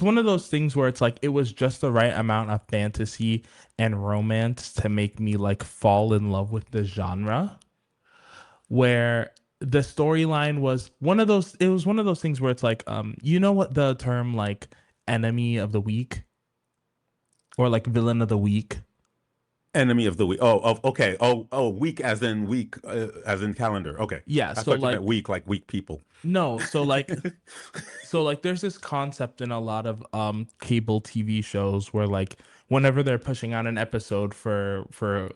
it's one of those things where it's like it was just the right amount of fantasy and romance to make me like fall in love with the genre, where the storyline was one of those it was one of those things where it's like you know what the term like enemy of the week or like villain of the week. Enemy of the week. Okay. Week as in calendar. Okay. Yeah, I so thought you like meant week like weak people. no, so like there's this concept in a lot of cable TV shows where like whenever they're pushing out an episode for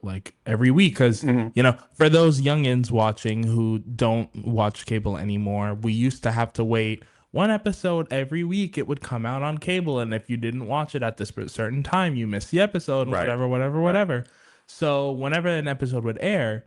like every week, because Hmm. you know, for those youngins watching who don't watch cable anymore, we used to have to wait one episode every week. It would come out on cable, and if you didn't watch it at this certain time, you missed the episode, Right. whatever, whatever, Right. whatever. So whenever an episode would air,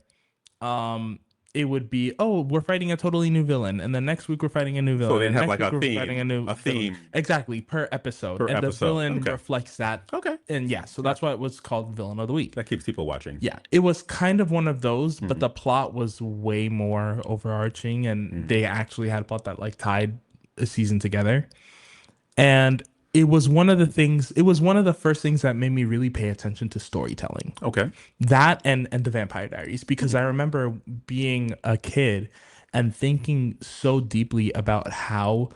um it would be, oh, we're fighting a totally new villain, and the next week we're fighting a new So villain, they'd and have next like week we're fighting a new a villain, theme exactly, per episode, per and the episode. villain Okay. reflects that. Okay. And yeah, so that's why it was called villain of the week. That keeps people watching. Yeah, it was kind of one of those, but Mhm. the plot was way more overarching, and they actually had a plot that like tied a season together. And it was one of the first things that made me really pay attention to storytelling. Okay. That and the Vampire Diaries, because I remember being a kid and thinking so deeply about how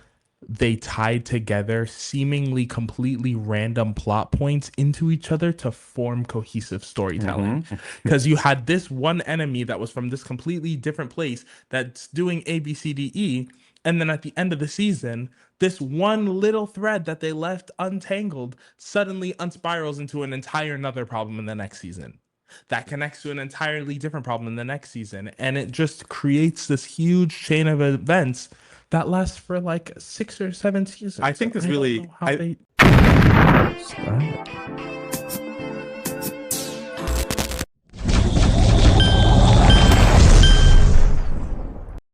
they tied together seemingly completely random plot points into each other to form cohesive storytelling. Because you had this one enemy that was from this completely different place that's doing A, B, C, D, E. And then at the end of the season, this one little thread that they left untangled suddenly unspirals into an entire another problem in the next season that connects to an entirely different problem in the next season. And it just creates this huge chain of events that lasts for like 6 or 7 seasons. I think this I don't really know how I they